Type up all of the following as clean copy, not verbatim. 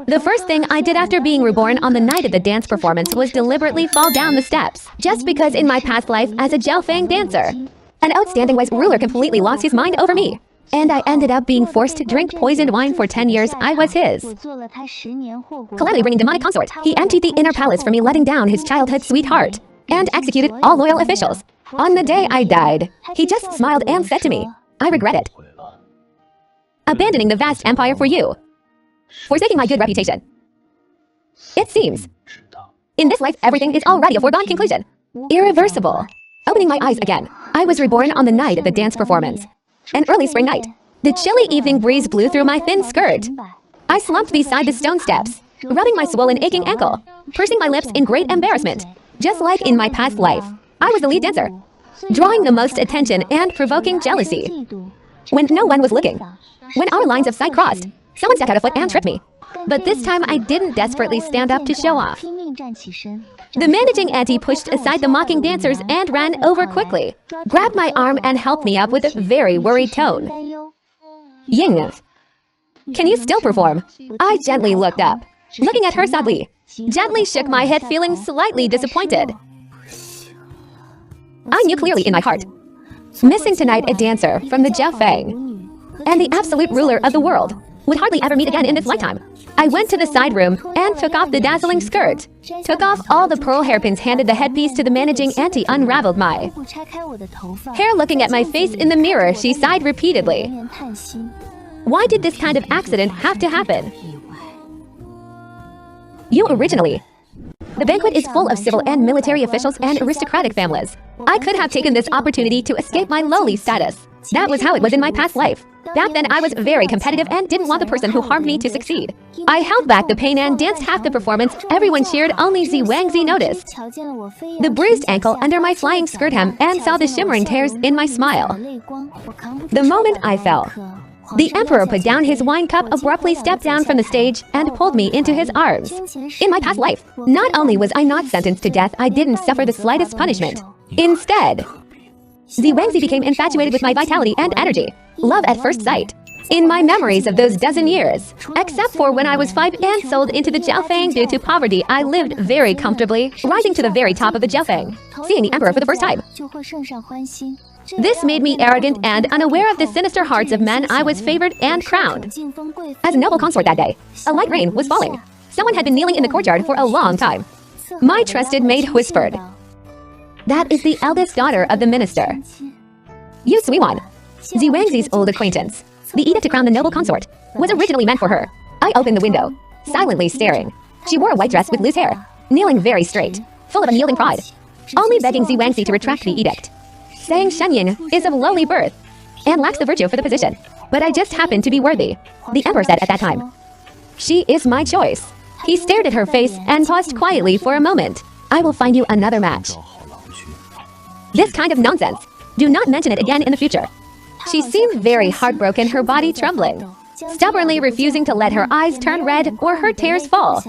The first thing I did after being reborn on the night of the dance performance was deliberately fall down the steps, just because in my past life as a Jiaofeng dancer, an outstanding wise ruler completely lost his mind over me. And I ended up being forced to drink poisoned wine for 10 years. I was his calamity bringing demonic consort. He emptied the inner palace for me, letting down his childhood sweetheart, and executed all loyal officials. On the day I died, he just smiled and said to me, "I regret it. Abandoning the vast empire for you. Forsaking my good reputation. It seems, in this life everything is already a foregone conclusion. Irreversible." Opening my eyes again, I was reborn on the night of the dance performance. An early spring night. The chilly evening breeze blew through my thin skirt. I slumped beside the stone steps, rubbing my swollen, aching ankle, pursing my lips in great embarrassment. Just like in my past life, I was the lead dancer, drawing the most attention and provoking jealousy. When no one was looking, when our lines of sight crossed, someone stuck out a foot and tripped me. But this time I didn't desperately stand up to show off. The managing auntie pushed aside the mocking dancers and ran over quickly, grabbed my arm and helped me up with a very worried tone. "Ying, can you still perform?" I gently looked up, looking at her sadly, gently shook my head feeling slightly disappointed. I knew clearly in my heart, missing tonight a dancer from the Jiaofeng and the absolute ruler of the world would hardly ever meet again in this lifetime. I went to the side room and took off the dazzling skirt, took off all the pearl hairpins, handed the headpiece to the managing auntie, unraveled my hair. Looking at my face in the mirror, she sighed repeatedly. Why did this kind of accident have to happen? You originally. The banquet is full of civil and military officials and aristocratic families. I could have taken this opportunity to escape my lowly status. That was how it was in my past life. Back then I was very competitive and didn't want the person who harmed me to succeed. I held back the pain and danced half the performance. Everyone cheered, only Wangzi noticed the bruised ankle under my flying skirt hem and saw the shimmering tears in my smile. The moment I fell, the emperor put down his wine cup, abruptly stepped down from the stage, and pulled me into his arms. In my past life, not only was I not sentenced to death, I didn't suffer the slightest punishment. Instead, Wangzi became infatuated with my vitality and energy. Love at first sight. In my memories of those dozen years, except for when I was 5 and sold into the Jiaofeng due to poverty, I lived very comfortably, rising to the very top of the Jiaofeng, seeing the emperor for the first time. This made me arrogant and unaware of the sinister hearts of men. I was favored and crowned as a noble consort that day. A light rain was falling. Someone had been kneeling in the courtyard for a long time. My trusted maid whispered, "That is the eldest daughter of the minister, Yu Suiwan, Wangzi's old acquaintance. The edict to crown the noble consort was originally meant for her." I opened the window, silently staring. She wore a white dress with loose hair, kneeling very straight, full of unyielding pride, only begging Wangzi to retract the edict, saying Shenyin is of lowly birth and lacks the virtue for the position. But I just happened to be worthy, the emperor said at that time. She is my choice. He stared at her face and paused quietly for a moment. I will find you another match. This kind of nonsense. Do not mention it again in the future. She seemed very heartbroken, her body trembling, stubbornly refusing to let her eyes turn red or her tears fall.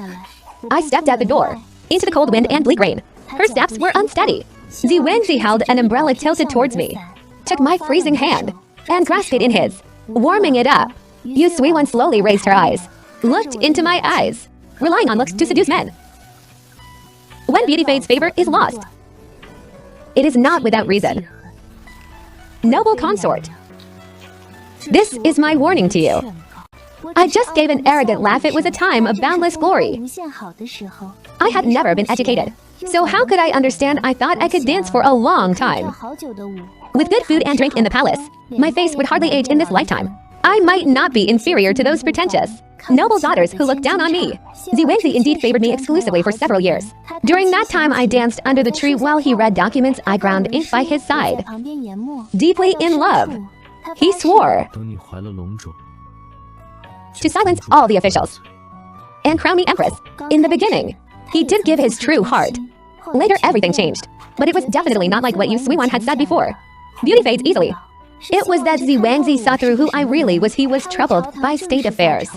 I stepped out the door, into the cold wind and bleak rain. Her steps were unsteady. Wangzi held an umbrella tilted towards me, took my freezing hand, and grasped it in his, warming it up. Yu Suiwan slowly raised her eyes, looked into my eyes, relying on looks to seduce men. When beauty fades, favor is lost. It is not without reason. Noble consort, this is my warning to you. I just gave an arrogant laugh. It was a time of boundless glory. I had never been educated, so how could I understand? I thought I could dance for a long time. With good food and drink in the palace, my face would hardly age in this lifetime. I might not be inferior to those pretentious, noble daughters who looked down on me. Wangzi indeed favored me exclusively for several years. During that time I danced under the tree while he read documents. I ground ink by his side. Deeply in love, he swore to silence all the officials and crown me empress. In the beginning, he did give his true heart. Later everything changed, but it was definitely not like what Yu Suiwan had said before. Beauty fades easily. It was that Wangzi saw through who I really was. He was troubled by state affairs.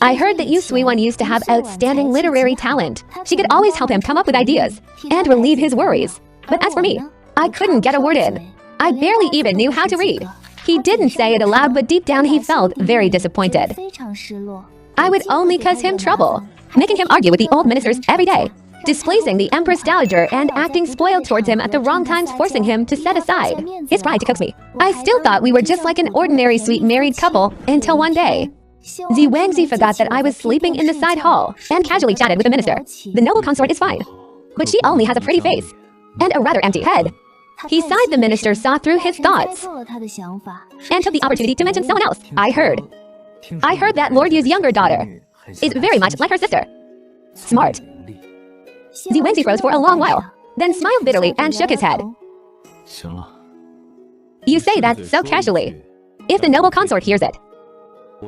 I heard that Yu Suiwan used to have outstanding literary talent. She could always help him come up with ideas and relieve his worries. But as for me, I couldn't get a word in. I barely even knew how to read. He didn't say it aloud, but deep down he felt very disappointed. I would only cause him trouble, making him argue with the old ministers every day, displeasing the Empress Dowager and acting spoiled towards him at the wrong times, forcing him to set aside his pride to coax me. I still thought we were just like an ordinary sweet married couple until one day, Wangzi forgot that I was sleeping in the side hall and casually chatted with the minister. The noble consort is fine, but she only has a pretty face and a rather empty head. He sighed. The minister saw through his thoughts and took the opportunity to mention someone else. I heard that Lord Yu's younger daughter is very much like her sister. Smart. Wangzi froze for a long while, then smiled bitterly and shook his head. You say that so casually. If the noble consort hears it,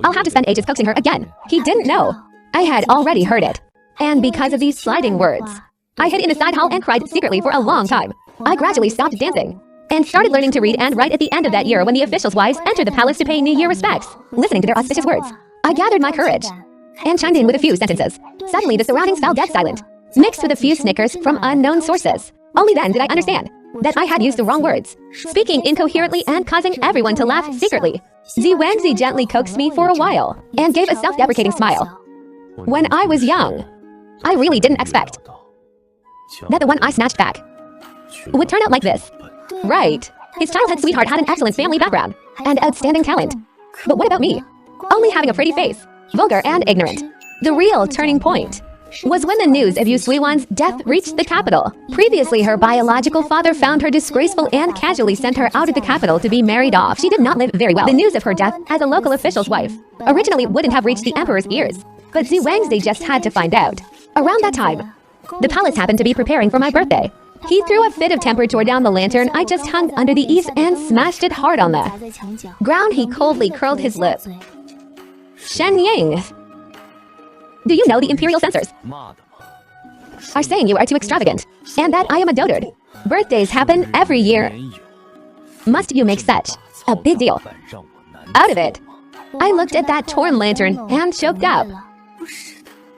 I'll have to spend ages coaxing her again. He didn't know. I had already heard it. And because of these sliding words, I hid in the side hall and cried secretly for a long time. I gradually stopped dancing and started learning to read and write at the end of that year when the officials' wives entered the palace to pay New Year respects. Listening to their auspicious words, I gathered my courage and chimed in with a few sentences. Suddenly, the surroundings fell dead silent, mixed with a few snickers from unknown sources. Only then did I understand that I had used the wrong words, speaking incoherently and causing everyone to laugh secretly. Wangzi gently coaxed me for a while and gave a self-deprecating smile. When I was young, I really didn't expect that the one I snatched back would turn out like this. Right. His childhood sweetheart had an excellent family background and outstanding talent. But what about me? Only having a pretty face, vulgar and ignorant. The real turning point was when the news of Yu Suiwan's death reached the capital. Previously, her biological father found her disgraceful and casually sent her out of the capital to be married off. She did not live very well. The news of her death as a local official's wife originally wouldn't have reached the emperor's ears, but Wangzi just had to find out. Around that time, the palace happened to be preparing for my birthday. He threw a fit of temper, tore down the lantern I just hung under the eaves and smashed it hard on the ground. He coldly curled his lip. Shen Ying, do you know the Imperial censors are saying you are too extravagant and that I am a dotard? Birthdays happen every year. Must you make such a big deal out of it? I looked at that torn lantern and choked up.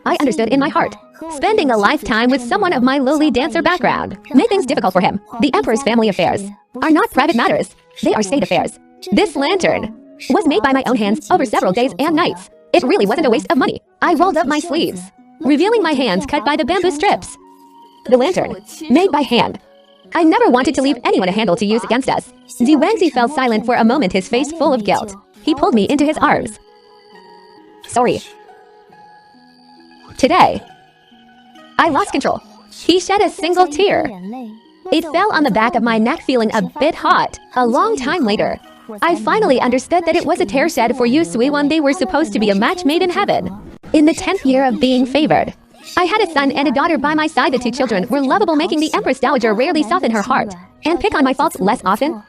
I understood in my heart. Spending a lifetime with someone of my lowly dancer background made things difficult for him. The emperor's family affairs are not private matters. They are state affairs. This lantern was made by my own hands over several days and nights. It really wasn't a waste of money. I rolled up my sleeves, revealing my hands cut by the bamboo strips. The lantern, made by hand. I never wanted to leave anyone a handle to use against us. Wangzi fell silent for a moment, his face full of guilt. He pulled me into his arms. Sorry. Today, I lost control. He shed a single tear. It fell on the back of my neck, feeling a bit hot. A long time later, I finally understood that it was a tear shed for Yu Suiwan. They were supposed to be a match made in heaven. In the 10th year of being favored, I had a son and a daughter by my side. The two children were lovable, making the Empress Dowager rarely soften her heart and pick on my faults less often.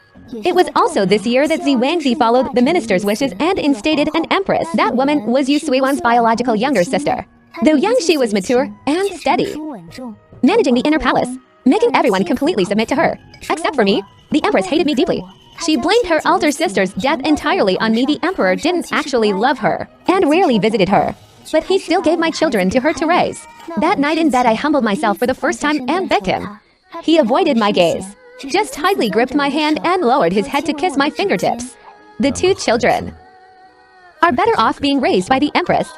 It was also this year that Wangzi followed the minister's wishes and instated an empress. That woman was Yu Suiwan's biological younger sister. Though young, she was mature and steady, managing the inner palace, making everyone completely submit to her. Except for me, the empress hated me deeply. She blamed her elder sister's death entirely on me. The emperor didn't actually love her and rarely visited her, but he still gave my children to her to raise. That night in bed, I humbled myself for the first time and begged him. He avoided my gaze, just tightly gripped my hand and lowered his head to kiss my fingertips. The two children are better off being raised by the empress.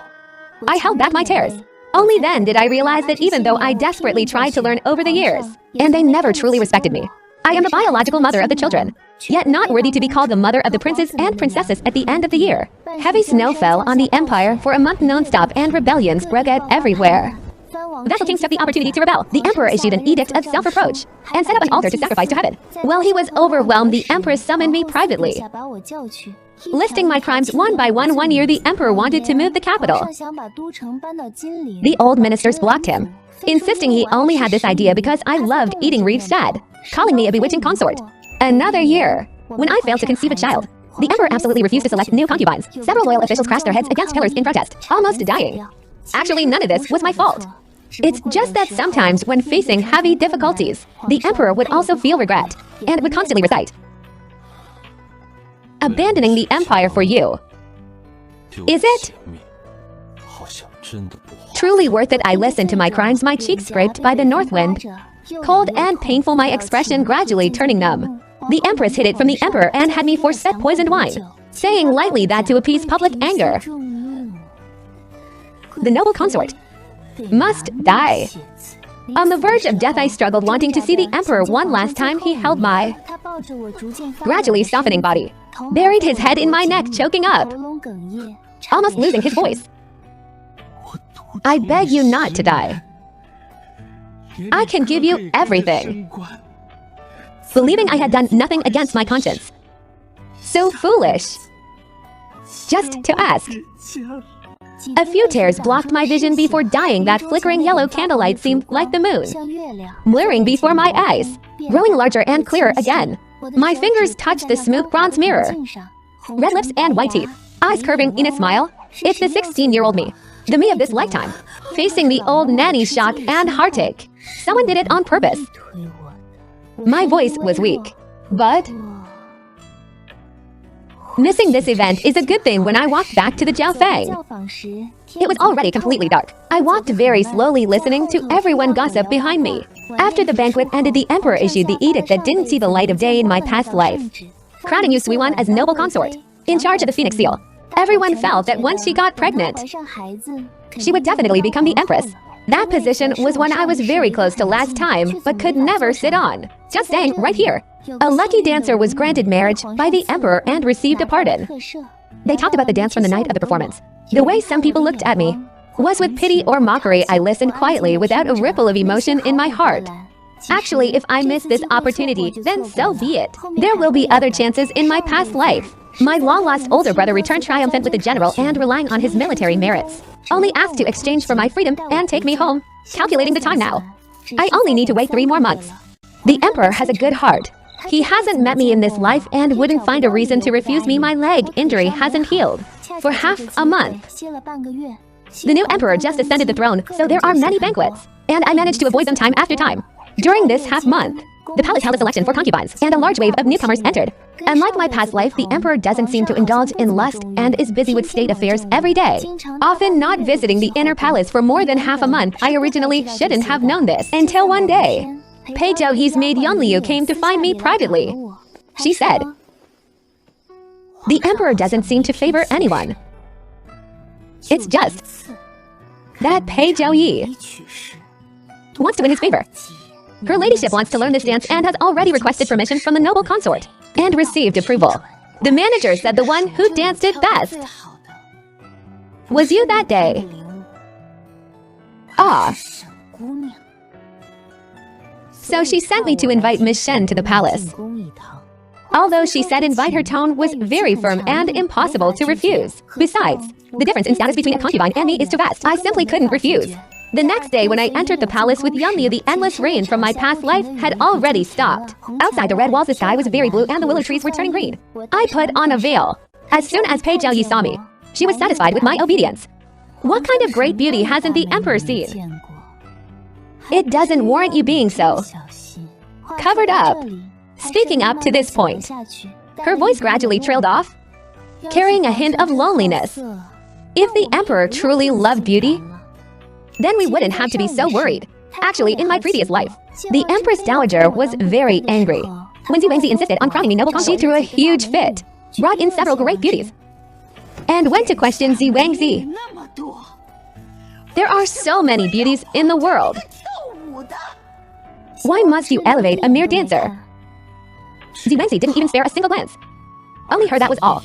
I held back my tears. Only then did I realize that even though I desperately tried to learn over the years, and they never truly respected me, I am the biological mother of the children, yet not worthy to be called the mother of the princes and princesses at the end of the year. Heavy snow fell on the empire for a month non-stop, and rebellions broke out everywhere. Vassal kings took the opportunity to rebel. The emperor issued an edict of self-reproach and set up an altar to sacrifice to heaven. While he was overwhelmed, the empress summoned me privately, listing my crimes one by one. One year, the emperor wanted to move the capital. The old ministers blocked him, insisting he only had this idea because I loved eating reed shad, calling me a bewitching consort. Another year, when I failed to conceive a child, the emperor absolutely refused to select new concubines. Several loyal officials crashed their heads against pillars in protest, almost dying. Actually, none of this was my fault. It's just that sometimes when facing heavy difficulties, the emperor would also feel regret and would constantly recite, "Abandoning the empire for you. Is it truly worth it?" I listened to my crimes, my cheeks scraped by the north wind. Cold and painful, my expression gradually turning numb. The empress hid it from the emperor and had me force-fed poisoned wine, saying lightly that to appease public anger. The noble consort must die. On the verge of death, I struggled, wanting to see the emperor one last time. He held my gradually softening body, buried his head in my neck, choking up, almost losing his voice. I beg you not to die. I can give you everything. Believing I had done nothing against my conscience. So foolish. Just to ask. A few tears blocked my vision before dying. That flickering yellow candlelight seemed like the moon, blurring before my eyes, growing larger and clearer again. My fingers touched the smooth bronze mirror. Red lips and white teeth, eyes curving in a smile. It's the 16-year-old me, the me of this lifetime, facing the old nanny's shock and heartache. Someone did it on purpose. My voice was weak, but missing this event is a good thing. When I walked back to the Jiaofeng, it was already completely dark. I walked very slowly, listening to everyone gossip behind me. After the banquet ended, the emperor issued the edict that didn't see the light of day in my past life, crowning Yu Suiwan as noble consort, in charge of the Phoenix Seal. Everyone felt that once she got pregnant, she would definitely become the empress. That position was one I was very close to last time, but could never sit on. Just saying, right here. A lucky dancer was granted marriage by the emperor and received a pardon. They talked about the dance from the night of the performance. The way some people looked at me was with pity or mockery. I listened quietly without a ripple of emotion in my heart. Actually, if I miss this opportunity, then so be it. There will be other chances in my past life. My long-lost older brother returned triumphant with the general and relying on his military merits. Only asked to exchange for my freedom and take me home. Calculating the time now. I only need to wait 3 more months. The emperor has a good heart. He hasn't met me in this life and wouldn't find a reason to refuse me. My leg injury hasn't healed for half a month. The new emperor just ascended the throne, so there are many banquets, and I managed to avoid them time after time. During this half month, the palace held a selection for concubines, and a large wave of newcomers entered. Unlike my past life, the emperor doesn't seem to indulge in lust and is busy with state affairs every day, often not visiting the inner palace for more than half a month. I originally shouldn't have known this until one day. Pei Zhouyi's maid Yunliu came to find me privately. She said, "The emperor doesn't seem to favor anyone. It's just that Pei Zhouyi wants to win his favor. Her ladyship wants to learn this dance and has already requested permission from the noble consort and received approval. The manager said the one who danced it best was you that day. Ah. So she sent me to invite Miss Shen to the palace. Although she said invite, her tone was very firm and impossible to refuse. Besides, the difference in status between a concubine and me is too vast. I simply couldn't refuse. The next day when I entered the palace with Yunliu, the endless rain from my past life had already stopped. Outside the red walls, the sky was very blue and the willow trees were turning green. I put on a veil. As soon as Pei Zhouyi saw me, she was satisfied with my obedience. What kind of great beauty hasn't the emperor seen? It doesn't warrant you being so covered up. Speaking up to this point, her voice gradually trailed off, carrying a hint of loneliness. If the emperor truly loved beauty, then we wouldn't have to be so worried. Actually, in my previous life, the Empress Dowager was very angry. When Xu Wangzi insisted on crowning me noble consort, she threw a huge fit, brought in several great beauties, and went to question Xu Wangzi. There are so many beauties in the world. Why must you elevate a mere dancer? Xu Wangzi didn't even spare a single glance. Only her, that was all.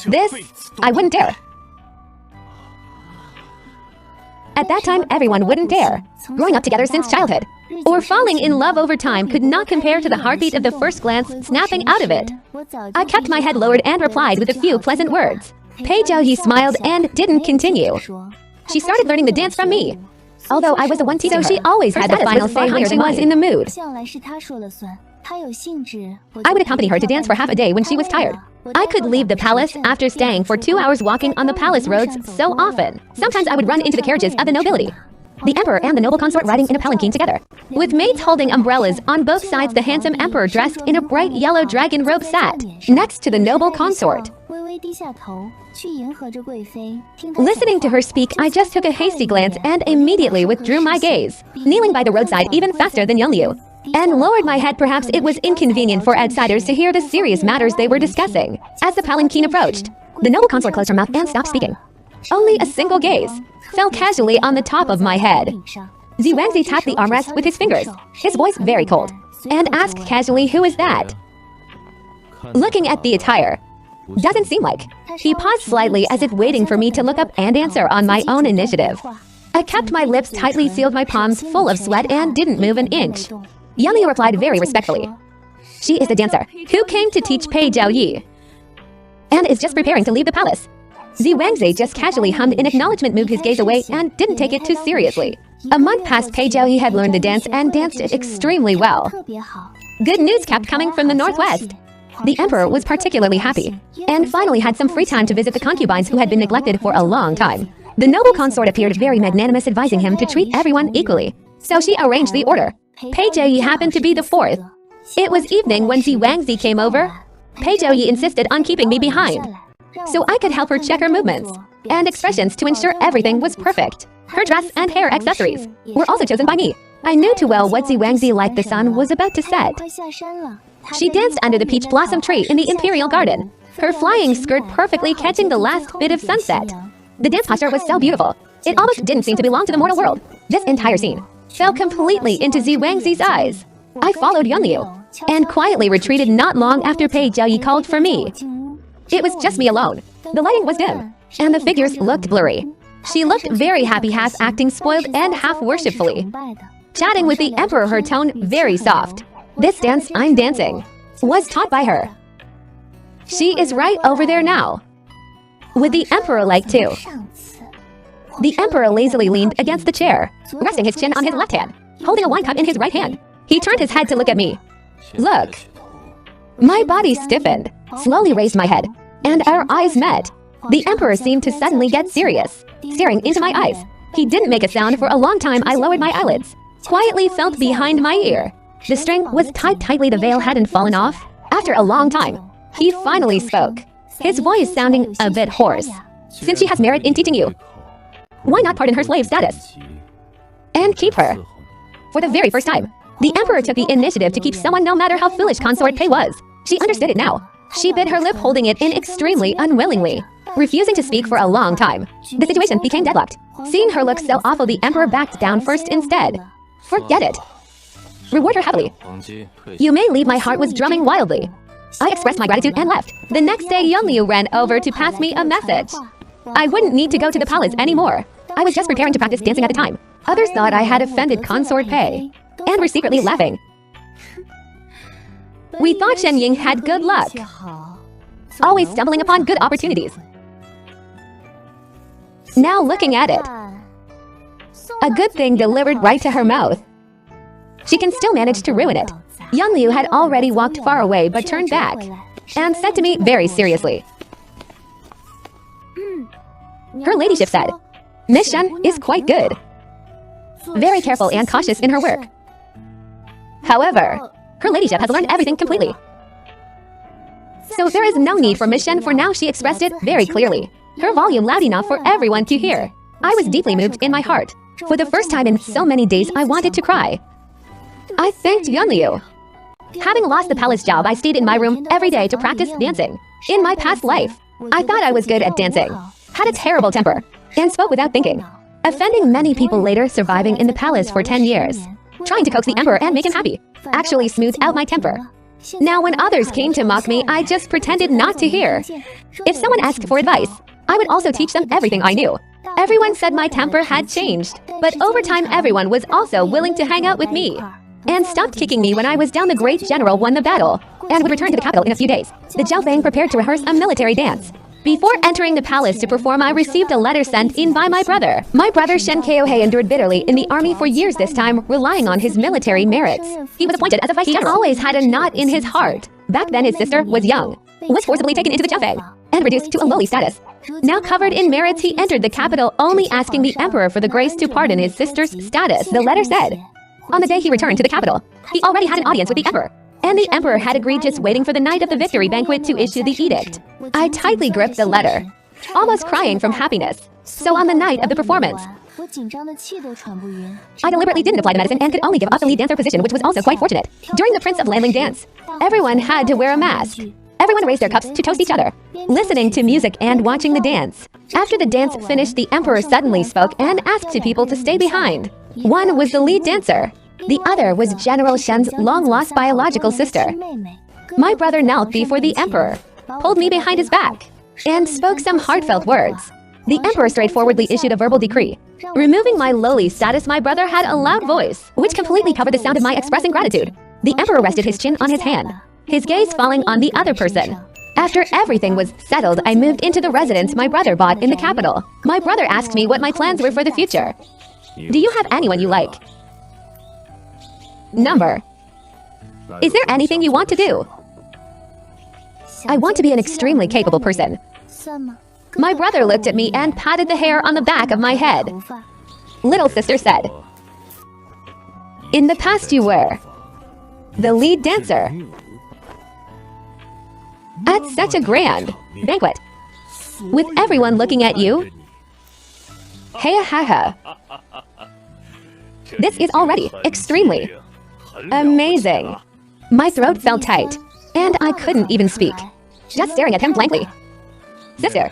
This, I wouldn't dare. At that time, everyone wouldn't dare. Growing up together since childhood, or falling in love over time could not compare to the heartbeat of the first glance snapping out of it. I kept my head lowered and replied with a few pleasant words. Pei Zhouyi smiled and didn't continue. She started learning the dance from me. Although I was the one teaching her, so she always had the final say when she was in the mood. I would accompany her to dance for half a day when she was tired. I could leave the palace after staying for 2 hours walking on the palace roads so often. Sometimes I would run into the carriages of the nobility, the emperor and the noble consort riding in a palanquin together, with maids holding umbrellas on both sides. The handsome emperor, dressed in a bright yellow dragon robe, sat next to the noble consort. Listening to her speak, I just took a hasty glance and immediately withdrew my gaze, kneeling by the roadside even faster than Yunliu, and lowered my head. Perhaps it was inconvenient for outsiders to hear the serious matters they were discussing. As the palanquin approached, the noble consort closed her mouth and stopped speaking. Only a single gaze fell casually on the top of my head. Xi Wangzi tapped the armrest with his fingers, his voice very cold, and asked casually, "Who is that?" Looking at the attire, doesn't seem like. He paused slightly as if waiting for me to look up and answer on my own initiative. I kept my lips tightly sealed, my palms full of sweat, and didn't move an inch. Yang Liu replied very respectfully. She is the dancer who came to teach Pei Jiaoyi and is just preparing to leave the palace. Xi Wangzi just casually hummed in acknowledgement, moved his gaze away, and didn't take it too seriously. A month passed. Pei Jiaoyi had learned the dance and danced it extremely well. Good news kept coming from the northwest. The emperor was particularly happy, and finally had some free time to visit the concubines who had been neglected for a long time. The noble consort appeared very magnanimous, advising him to treat everyone equally. So she arranged the order. Pei Jiaoyi happened to be the fourth. It was evening when Xi Wangzi came over. Pei Jiaoyi insisted on keeping me behind, so I could help her check her movements and expressions to ensure everything was perfect. Her dress and hair accessories were also chosen by me. I knew too well what Xi Wangzi liked. The sun was about to set. She danced under the peach blossom tree in the Imperial garden, her flying skirt perfectly catching the last bit of sunset. The dance posture was so beautiful, it almost didn't seem to belong to the mortal world. This entire scene fell completely into Xi Wangzi's eyes. I followed Yang Liu and quietly retreated not long after Pei Jiaoyi called for me. It was just me alone. The lighting was dim, and the figures looked blurry. She looked very happy, half acting spoiled and half worshipfully. Chatting with the emperor, her tone very soft. This dance I'm dancing was taught by her. She is right over there now. Would the emperor like to? The emperor lazily leaned against the chair, resting his chin on his left hand, holding a wine cup in his right hand. He turned his head to look at me. Look. My body stiffened, slowly raised my head, and our eyes met. The emperor seemed to suddenly get serious, staring into my eyes. He didn't make a sound for a long time. I lowered my eyelids, quietly felt behind my ear. The string was tied tightly, the veil hadn't fallen off. After a long time, he finally spoke, his voice sounding a bit hoarse. Since she has merit in teaching you, why not pardon her slave status and keep her? For the very first time, the emperor took the initiative to keep someone, no matter how foolish consort Pei was. She understood it now. She bit her lip, holding it in extremely unwillingly, refusing to speak for a long time. The situation became deadlocked. Seeing her look so awful, the emperor backed down first instead. Forget it. Reward her heavily. You may leave. My heart was drumming wildly. I expressed my gratitude and left. The next day, Yang Liu ran over to pass me a message. I wouldn't need to go to the palace anymore. I was just preparing to practice dancing at the time. Others thought I had offended consort Pei, and were secretly laughing. We thought Shen Ying had good luck, always stumbling upon good opportunities. Now looking at it, a good thing delivered right to her mouth. She can still manage to ruin it. Yang Liu had already walked far away but turned back and said to me very seriously. Her ladyship said, Miss Shen is quite good, very careful and cautious in her work. However, her ladyship has learned everything completely. So there is no need for Miss Shen for now. She expressed it very clearly, her volume loud enough for everyone to hear. I was deeply moved in my heart. For the first time in so many days, I wanted to cry. I thanked Yang Liu. Having lost the palace job, I stayed in my room every day to practice dancing. In my past life, I thought I was good at dancing, had a terrible temper, and spoke without thinking, offending many people, later surviving in the palace for 10 years, trying to coax the emperor and make him happy, actually smoothed out my temper. Now when others came to mock me, I just pretended not to hear. If someone asked for advice, I would also teach them everything I knew. Everyone said my temper had changed, but over time everyone was also willing to hang out with me, and stopped kicking me when I was down. The great general won the battle, and would return to the capital in a few days. The Zhao Fang prepared to rehearse a military dance. Before entering the palace to perform, I received a letter sent in by my brother. My brother Shen Keohei endured bitterly in the army for years, this time relying on his military merits. He was appointed as a vice general. He always had a knot in his heart. Back then his sister was young, was forcibly taken into the Zhao Fang, and reduced to a lowly status. Now covered in merits, he entered the capital, only asking the emperor for the grace to pardon his sister's status. The letter said, on the day he returned to the capital, he already had an audience with the emperor, and the emperor had agreed, just waiting for the night of the victory banquet to issue the edict. I tightly gripped the letter, almost crying from happiness. So on the night of the performance, I deliberately didn't apply the medicine and could only give up the lead dancer position, which was also quite fortunate. During the Prince of Lanling dance, everyone had to wear a mask. Everyone raised their cups to toast each other, listening to music and watching the dance. After the dance finished, the emperor suddenly spoke and asked the people to stay behind. One was the lead dancer. The other was General Shen's long-lost biological sister. My brother knelt before the emperor, pulled me behind his back, and spoke some heartfelt words. The emperor straightforwardly issued a verbal decree. Removing my lowly status, my brother had a loud voice, which completely covered the sound of my expressing gratitude. The emperor rested his chin on his hand, his gaze falling on the other person. After everything was settled, I moved into the residence my brother bought in the capital. My brother asked me what my plans were for the future. Do you have anyone you like? Number. Is there anything you want to do? I want to be an extremely capable person. My brother looked at me and patted the hair on the back of my head. Little sister said, in the past you were the lead dancer at such a grand banquet, with everyone looking at you. Hey ha ha. This is already extremely amazing. My throat felt tight, and I couldn't even speak, just staring at him blankly. Sister,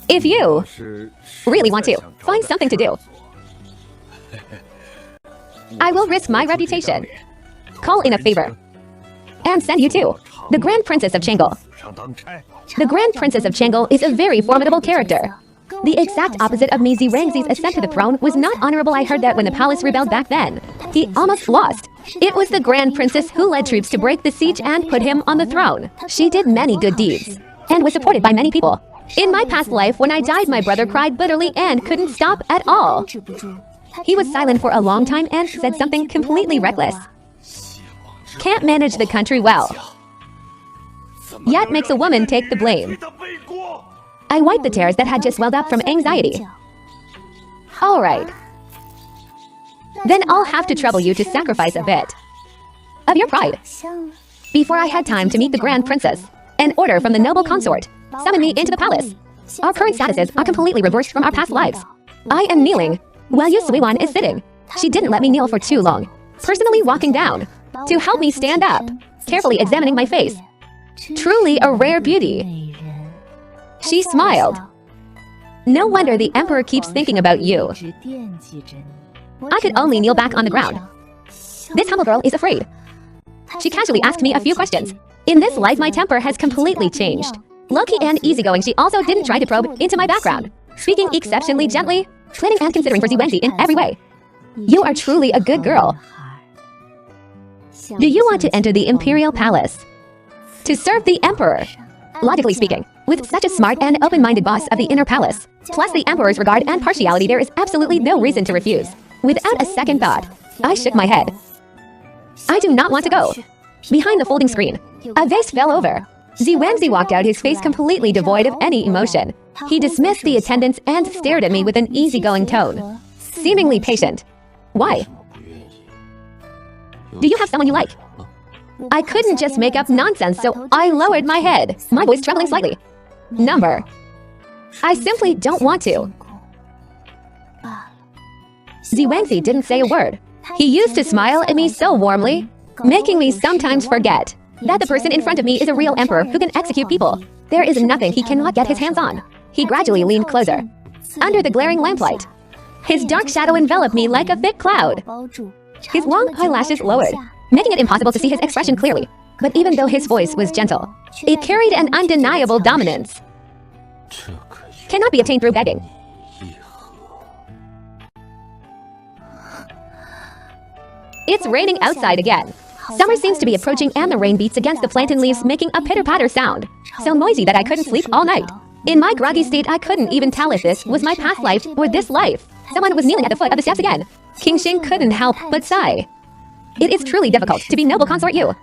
if you really want to find something to do, I will risk my reputation, call in a favor, and send you to the Grand Princess of Tangled. The Grand Princess of Tangled is a very formidable character. The exact opposite of Mizi Rangzi's ascent to the throne was not honorable. I heard that when the palace rebelled back then, he almost lost. It was the Grand Princess who led troops to break the siege and put him on the throne. She did many good deeds, and was supported by many people. In my past life, when I died, my brother cried bitterly and couldn't stop at all. He was silent for a long time and said something completely reckless. Can't manage the country well, yet makes a woman take the blame. I wiped the tears that had just welled up from anxiety. All right. Then I'll have to trouble you to sacrifice a bit of your pride. Before I had time to meet the Grand Princess, an order from the noble consort summoned me into the palace. Our current statuses are completely reversed from our past lives. I am kneeling, while Yu Suiwan is sitting. She didn't let me kneel for too long, personally walking down to help me stand up, carefully examining my face. Truly a rare beauty. She smiled. No wonder the emperor keeps thinking about you. I could only kneel back on the ground. This humble girl is afraid. She casually asked me a few questions. In this life, my temper has completely changed. Lucky and easygoing, she also didn't try to probe into my background, speaking exceptionally gently, planning and considering for Wangzi in every way. You are truly a good girl. Do you want to enter the Imperial Palace to serve the emperor? Logically speaking, with such a smart and open-minded boss of the inner palace, plus the emperor's regard and partiality, there is absolutely no reason to refuse. Without a second thought, I shook my head. I do not want to go. Behind the folding screen, a vase fell over. Wangzi walked out, his face completely devoid of any emotion. He dismissed the attendants and stared at me with an easygoing tone, seemingly patient. Why? Do you have someone you like? I couldn't just make up nonsense, so I lowered my head, my voice trembling slightly. Number. I simply don't want to. Wangzi didn't say a word. He used to smile at me so warmly, making me sometimes forget that the person in front of me is a real emperor who can execute people. There is nothing he cannot get his hands on. He gradually leaned closer, under the glaring lamplight. His dark shadow enveloped me like a thick cloud. His long eyelashes lowered, making it impossible to see his expression clearly. But even though his voice was gentle, it carried an undeniable dominance. Cannot be obtained through begging. It's raining outside again. Summer seems to be approaching and the rain beats against the plantain leaves, making a pitter-patter sound, so noisy that I couldn't sleep all night. In my groggy state, I couldn't even tell if this was my past life or this life. Someone was kneeling at the foot of the steps again. King Xing couldn't help but sigh. It is truly difficult to be noble consort Yu.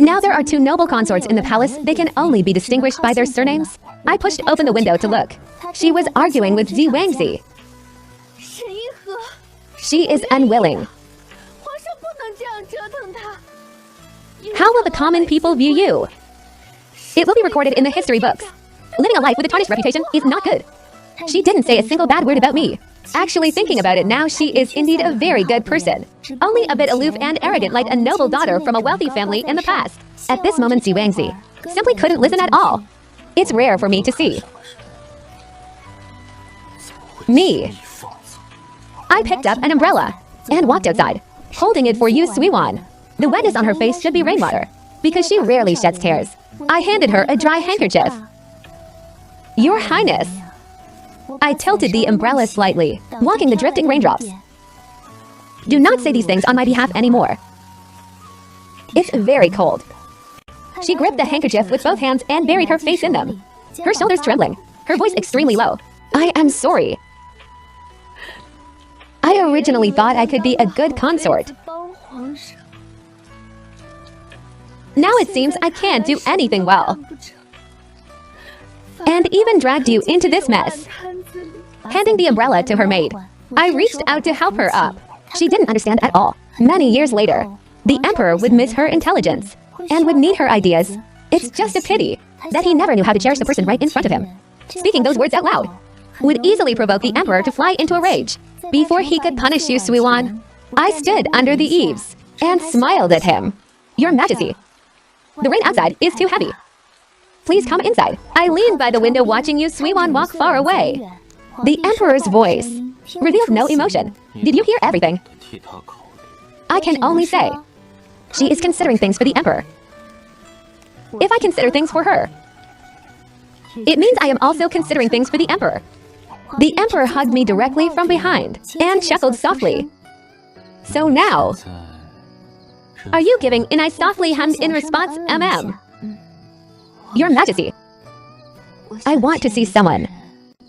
Now there are two noble consorts in the palace. They can only be distinguished by their surnames. I pushed open the window to look. She was arguing with Wangzi. She is unwilling. How will the common people view you? It will be recorded in the history books. Living a life with a tarnished reputation is not good. She didn't say a single bad word about me. Actually, thinking about it now, she is indeed a very good person. Only a bit aloof and arrogant like a noble daughter from a wealthy family in the past. At this moment, Wangzi simply couldn't listen at all. It's rare for me to see. Me. I picked up an umbrella and walked outside, holding it for you, Suiwan. The wetness on her face should be rainwater, because she rarely sheds tears. I handed her a dry handkerchief. Your Highness. I tilted the umbrella slightly, walking the drifting raindrops. Do not say these things on my behalf anymore. It's very cold. She gripped the handkerchief with both hands and buried her face in them, her shoulders trembling, her voice extremely low. I am sorry. I originally thought I could be a good consort. Now it seems I can't do anything well. And even dragged you into this mess. Handing the umbrella to her maid, I reached out to help her up. She didn't understand at all. Many years later, the Emperor would miss her intelligence and would need her ideas. It's just a pity that he never knew how to cherish the person right in front of him. Speaking those words out loud would easily provoke the Emperor to fly into a rage. Before he could punish you, Suiwan, I stood under the eaves and smiled at him. Your Majesty, the rain outside is too heavy. Please come inside. I leaned by the window watching you, Suiwan, walk far away. The Emperor's voice revealed no emotion. Did you hear everything? I can only say, she is considering things for the Emperor. If I consider things for her, it means I am also considering things for the Emperor. The Emperor hugged me directly from behind and chuckled softly. So now, are you giving? And I softly hummed in response, Your Majesty, I want to see someone.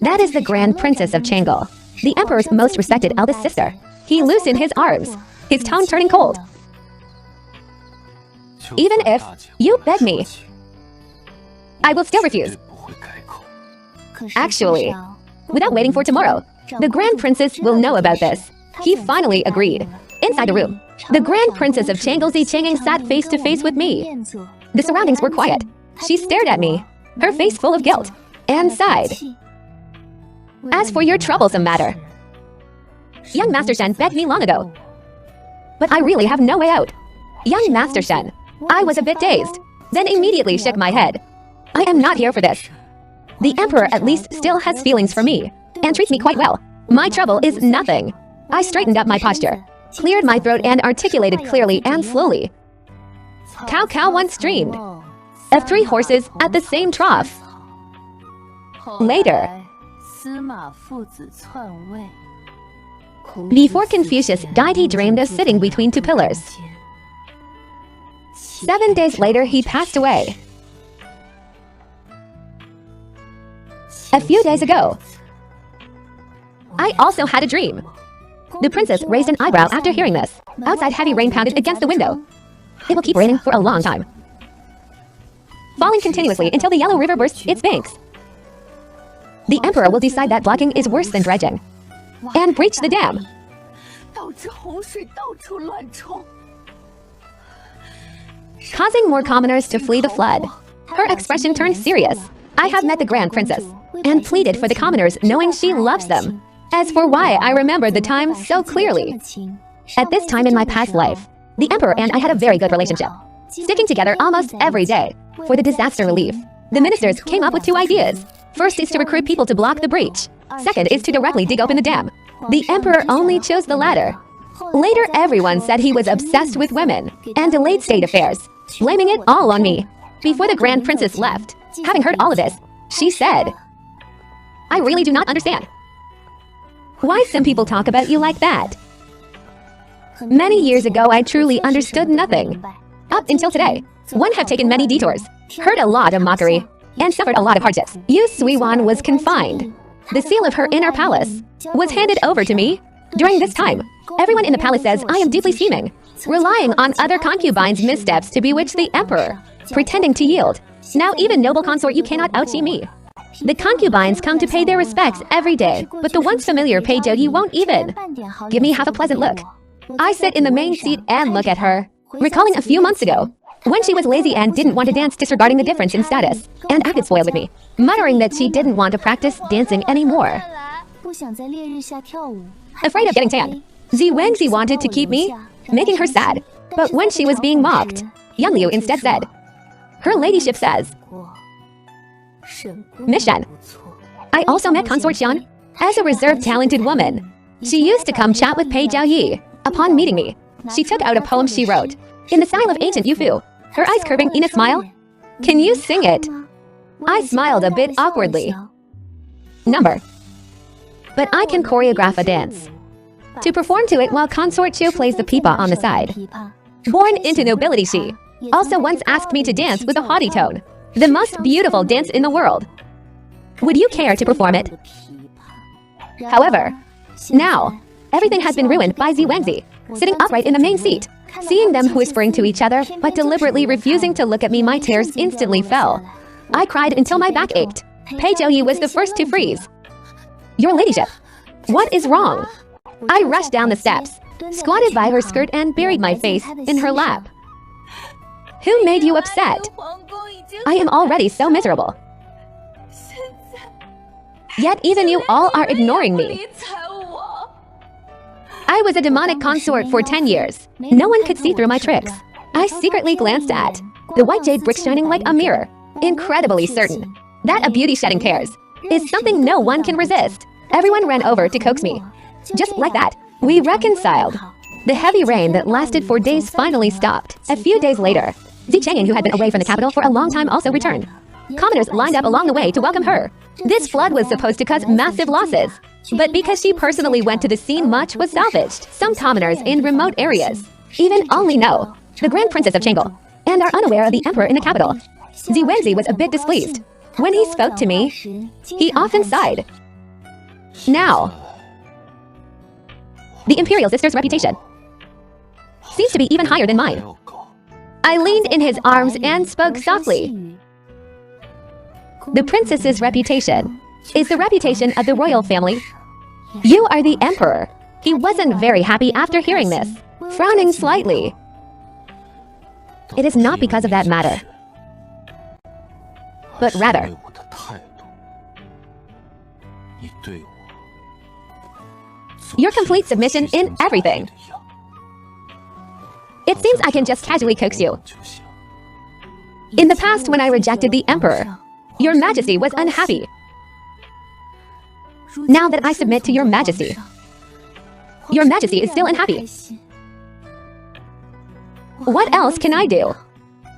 That is the Grand Princess of Tangled, the Emperor's most respected eldest sister. He loosened his arms, his tone turning cold. Even if you beg me, I will still refuse. Actually, without waiting for tomorrow, the Grand Princess will know about this. He finally agreed. Inside the room, the Grand Princess of Tangled Changing sat face to face with me. The surroundings were quiet. She stared at me, her face full of guilt, and sighed. As for your troublesome matter, young Master Shen begged me long ago, but I really have no way out. Young Master Shen, I was a bit dazed, then immediately shook my head. I am not here for this. The Emperor at least still has feelings for me, and treats me quite well. My trouble is nothing. I straightened up my posture, cleared my throat and articulated clearly and slowly. Cao Cao once dreamed of 3 horses at the same trough. Later, before Confucius died, he dreamed of sitting between 2 pillars. 7 days later, he passed away. A few days ago, I also had a dream. The princess raised an eyebrow after hearing this. Outside, heavy rain pounded against the window. It will keep raining for a long time, falling continuously until the Yellow River bursts its banks. The Emperor will decide that blocking is worse than dredging, and breach the dam. Causing more commoners to flee the flood. Her expression turned serious. I have met the Grand Princess, and pleaded for the commoners, knowing she loves them. As for why I remembered the time so clearly. At this time in my past life, the Emperor and I had a very good relationship, sticking together almost every day. For the disaster relief, the ministers came up with 2 ideas. First is to recruit people to block the breach. Second is to directly dig open the dam. The Emperor only chose the latter. Later, everyone said he was obsessed with women and delayed state affairs, blaming it all on me. Before the Grand Princess left, having heard all of this, she said, I really do not understand why some people talk about you like that. Many years ago, I truly understood nothing. Up until today, one have taken many detours, heard a lot of mockery, and suffered a lot of hardships. Yu Suiwan was confined. The seal of her inner palace was handed over to me. During this time, everyone in the palace says I am deeply scheming, relying on other concubines' missteps to bewitch the Emperor, pretending to yield. Now even noble consort, you cannot outshine me. The concubines come to pay their respects every day, but the once familiar Pei you won't even give me half a pleasant look. I sit in the main seat and look at her, recalling a few months ago, when she was lazy and didn't want to dance, disregarding the difference in status, and acted spoiled with me, muttering that she didn't want to practice dancing anymore. Afraid of getting tan, Zi Wangzi wanted to keep me, making her sad. But when she was being mocked, Young Liu instead said, Her ladyship says, Miss Shen, I also met Consort Xian. as a reserved talented woman. She used to come chat with Pei Jiaoyi. Upon meeting me, she took out a poem she wrote, in the style of ancient Yufu, her eyes curving in a smile. Can you sing it? I smiled a bit awkwardly. Number. But I can choreograph a dance. To perform to it while Consort Chu plays the pipa on the side. Born into nobility, she also once asked me to dance with a haughty tone. The most beautiful dance in the world. Would you care to perform it? However, now, everything has been ruined by Wangzi, sitting upright in the main seat. Seeing them whispering to each other, but deliberately refusing to look at me, my tears instantly fell. I cried until my back ached. Pei Jiaoyi was the first to freeze. Your ladyship, what is wrong? I rushed down the steps, squatted by her skirt and buried my face in her lap. Who made you upset? I am already so miserable. Yet even you all are ignoring me. I was a demonic consort for 10 years. No one could see through my tricks. I secretly glanced at the white jade bricks shining like a mirror, incredibly certain that a beauty shedding cares is something no one can resist. Everyone ran over to coax me. Just like that, we reconciled. The heavy rain that lasted for days finally stopped. A few days later, Zi Changing, who had been away from the capital for a long time, also returned. Commoners lined up along the way to welcome her. This flood was supposed to cause massive losses, but because she personally went to the scene, much was salvaged. Some commoners in remote areas even only know the Grand Princess of Changle and are unaware of the Emperor in the capital. Zi Wangzi was a bit displeased. When he spoke to me, he often sighed. Now, the Imperial sister's reputation seems to be even higher than mine. I leaned in his arms and spoke softly. The princess's reputation is the reputation of the royal family. You are the emperor. He wasn't very happy after hearing this, frowning slightly. It is not because of that matter, but rather your complete submission in everything. It seems I can just casually coax you. In the past, when I rejected the emperor, your majesty was unhappy. Now that I submit to your majesty is still unhappy. What else can I do?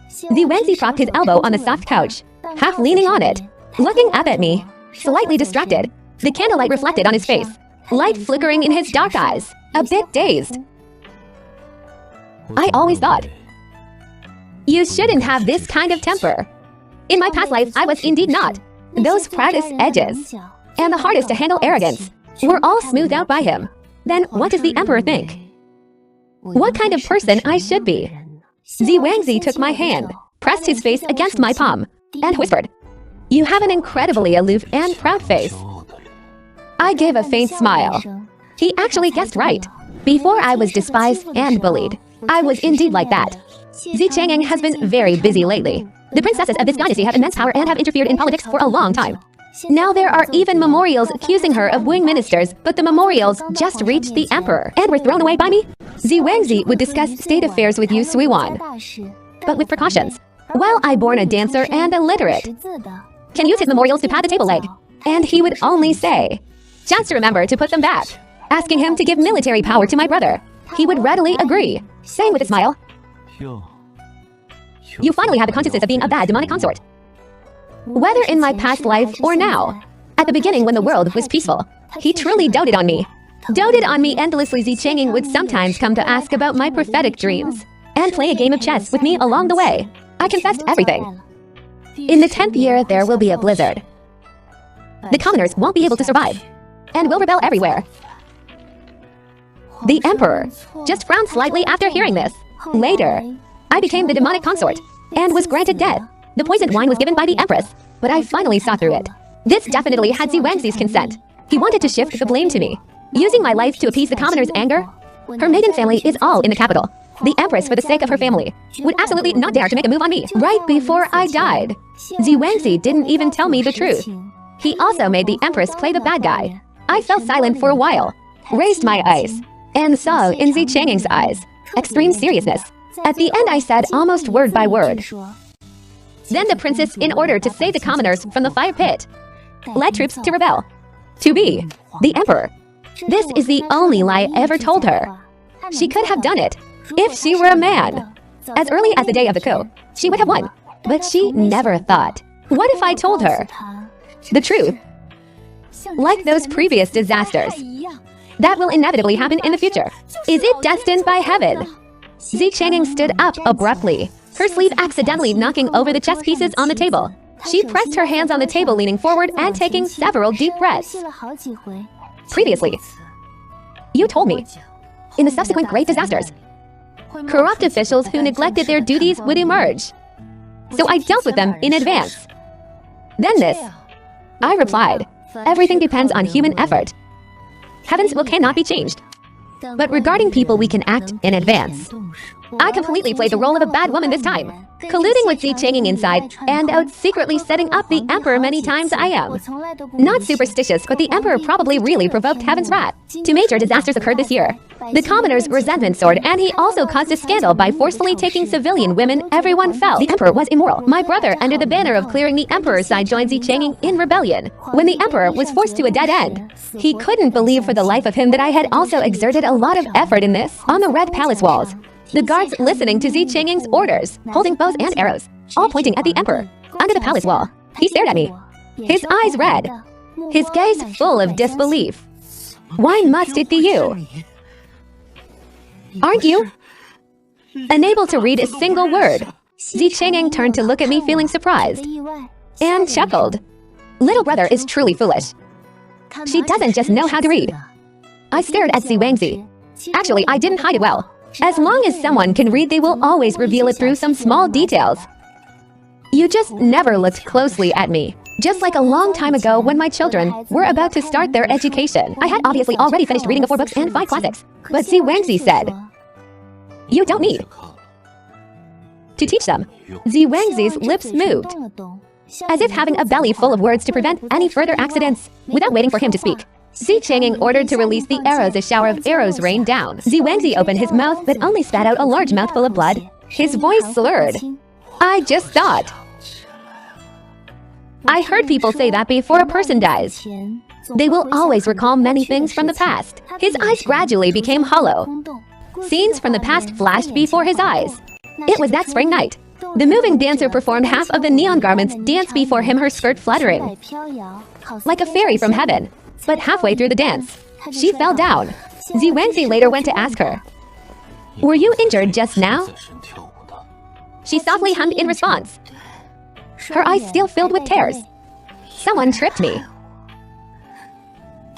Zi Wangzi propped his elbow on the soft couch, half leaning on it, looking up at me, slightly distracted. The candlelight reflected on his face, light flickering in his dark eyes, a bit dazed. I always thought, you shouldn't have this kind of temper. In my past life, I was indeed not. Those proudest edges and the hardest to handle arrogance were all smoothed out by him. Then what does the emperor think? What kind of person I should be? Zi Wangzi took my hand, pressed his face against my palm, and whispered, you have an incredibly aloof and proud face. I gave a faint smile. He actually guessed right. Before I was despised and bullied, I was indeed like that. Zi Changing has been very busy lately. The princesses of this dynasty have immense power and have interfered in politics for a long time. Now there are even memorials accusing her of wing ministers, but the memorials just reached the emperor and were thrown away by me. Zi Wangzi would discuss state affairs with Yu Suiwan, but with precautions. While I born a dancer and illiterate, can use his memorials to pat the table leg. And he would only say, just remember to put them back. Asking him to give military power to my brother, he would readily agree, saying with a smile, you finally have the consciousness of being a bad demonic consort. Whether in my past life or now, at the beginning when the world was peaceful, he truly doted on me. Doted on me endlessly. Zi Changing would sometimes come to ask about my prophetic dreams and play a game of chess with me along the way. I confessed everything. In the 10th year, there will be a blizzard. The commoners won't be able to survive and will rebel everywhere. The emperor just frowned slightly after hearing this. Later, I became the demonic consort and was granted death. The poisoned wine was given by the empress, but I finally saw through it. This definitely had Zi Wangzi's consent. He wanted to shift the blame to me, using my life to appease the commoners' anger. Her maiden family is all in the capital. The empress, for the sake of her family, would absolutely not dare to make a move on me. Right before I died, Zi Wangzi didn't even tell me the truth. He also made the empress play the bad guy. I fell silent for a while, raised my eyes, and saw in Zi Changing's eyes extreme seriousness. At the end I said almost word by word. Then the princess, in order to save the commoners from the fire pit, led troops to rebel. to be the emperor. This is the only lie I ever told her. She could have done it if she were a man. As early as the day of the coup, she would have won. But she never thought, what if I told her the truth? Like those previous disasters that will inevitably happen in the future. Is it destined by heaven? Zi Changing stood up abruptly, her sleeve accidentally knocking over the chess pieces on the table. She pressed her hands on the table, leaning forward and taking several deep breaths. Previously, you told me, in the subsequent great disasters, corrupt officials who neglected their duties would emerge. So I dealt with them in advance. Then this, I replied, everything depends on human effort. Heaven's will cannot be changed. But regarding people we can act in advance. I completely played the role of a bad woman this time, colluding with Zi Changing inside and out secretly setting up the emperor many times I am. Not superstitious, but the emperor probably really provoked heaven's wrath. Two major disasters occurred this year. The commoner's resentment soared, and he also caused a scandal by forcefully taking civilian women. Everyone felt the emperor was immoral. My brother, under the banner of clearing the emperor's side, joined Zi Changing in rebellion. When the emperor was forced to a dead end, he couldn't believe for the life of him that I had also exerted a lot of effort in this. On the Red Palace walls, the guards listening to Zi Changing's orders, holding bows and arrows, all pointing at the emperor. Under the palace wall, he stared at me, his eyes red, his gaze full of disbelief. Why must it be you? Aren't you? Unable to read a single word, Zi Changing turned to look at me, feeling surprised, and chuckled. Little brother is truly foolish. She doesn't just know how to read. I stared at Zi Wangzi. Actually, I didn't hide it well. As long as someone can read, they will always reveal it through some small details. You just never looked closely at me. Just like a long time ago when my children were about to start their education. I had obviously already finished reading the 4 books and 5 classics. But Zi Wangzi said, you don't need to teach them. Zi Wangzi's lips moved, as if having a belly full of words to prevent any further accidents. Without waiting for him to speak, Zi Changing ordered to release the arrows. A shower of arrows rained down. Zi Wangzi opened his mouth but only spat out a large mouthful of blood. His voice slurred. I just thought. I heard people say that before a person dies, they will always recall many things from the past. His eyes gradually became hollow. Scenes from the past flashed before his eyes. It was that spring night. The moving dancer performed half of the neon garment's dance before him, her skirt fluttering like a fairy from heaven. But halfway through the dance, she fell down. Zi Wangzi later went to ask her, were you injured just now? She softly hummed in response, her eyes still filled with tears. Someone tripped me.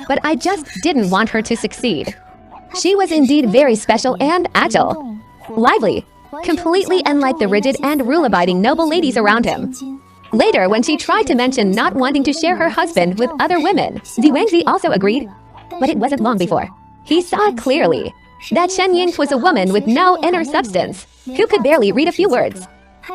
But I just didn't want her to succeed. She was indeed very special and agile, lively, completely unlike the rigid and rule-abiding noble ladies around him. Later, when she tried to mention not wanting to share her husband with other women, Zi Wangzi also agreed. But it wasn't long before he saw clearly that Shen Ying was a woman with no inner substance, who could barely read a few words.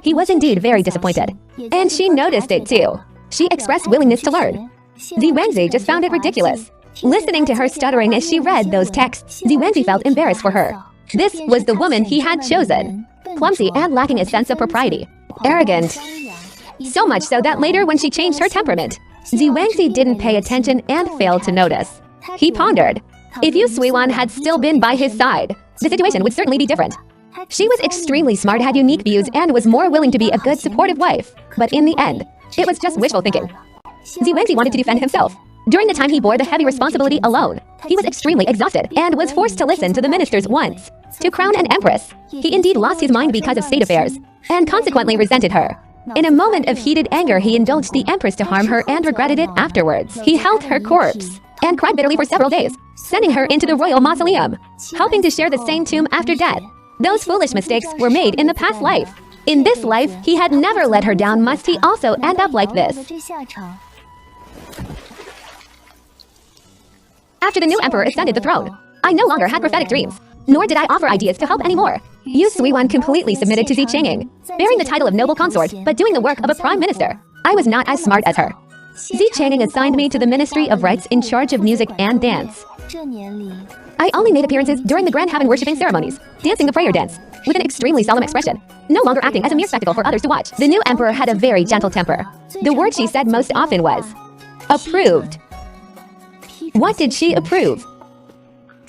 He was indeed very disappointed, and she noticed it too. She expressed willingness to learn. Zi Wangzi just found it ridiculous. Listening to her stuttering as she read those texts, Zi Wangzi felt embarrassed for her. This was the woman he had chosen. Clumsy and lacking a sense of propriety. Arrogant. So much so that later when she changed her temperament, Zi Wangzi didn't pay attention and failed to notice. He pondered. If Yu Suiwan had still been by his side, the situation would certainly be different. She was extremely smart, had unique views, and was more willing to be a good, supportive wife. But in the end, it was just wishful thinking. Zi Wangzi wanted to defend himself. During the time he bore the heavy responsibility alone, he was extremely exhausted and was forced to listen to the ministers once. To crown an empress, he indeed lost his mind because of state affairs, and consequently resented her. In a moment of heated anger, he indulged the empress to harm her and regretted it afterwards. He held her corpse and cried bitterly for several days, sending her into the royal mausoleum, hoping to share the same tomb after death. Those foolish mistakes were made in the past life. In this life, he had never let her down. Must he also end up like this? After the new emperor ascended the throne, I no longer had prophetic dreams, nor did I offer ideas to help anymore. Yu Suiwan completely submitted to Zi Changing, bearing the title of noble consort, but doing the work of a prime minister. I was not as smart as her. Zi Changing assigned me to the Ministry of Rites in charge of music and dance. I only made appearances during the grand heaven worshipping ceremonies, dancing the prayer dance, with an extremely solemn expression, no longer acting as a mere spectacle for others to watch. The new emperor had a very gentle temper. The word she said most often was, approved. What did she approve?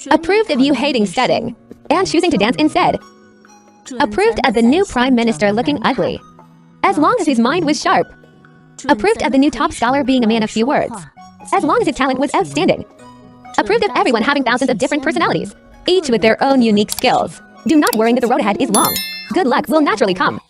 Approved of you hating studying and choosing to dance instead. Approved of the new prime minister looking ugly, as long as his mind was sharp. Approved of the new top scholar being a man of few words, as long as his talent was outstanding. Approved of everyone having thousands of different personalities, each with their own unique skills. Do not worry that the road ahead is long. Good luck will naturally come.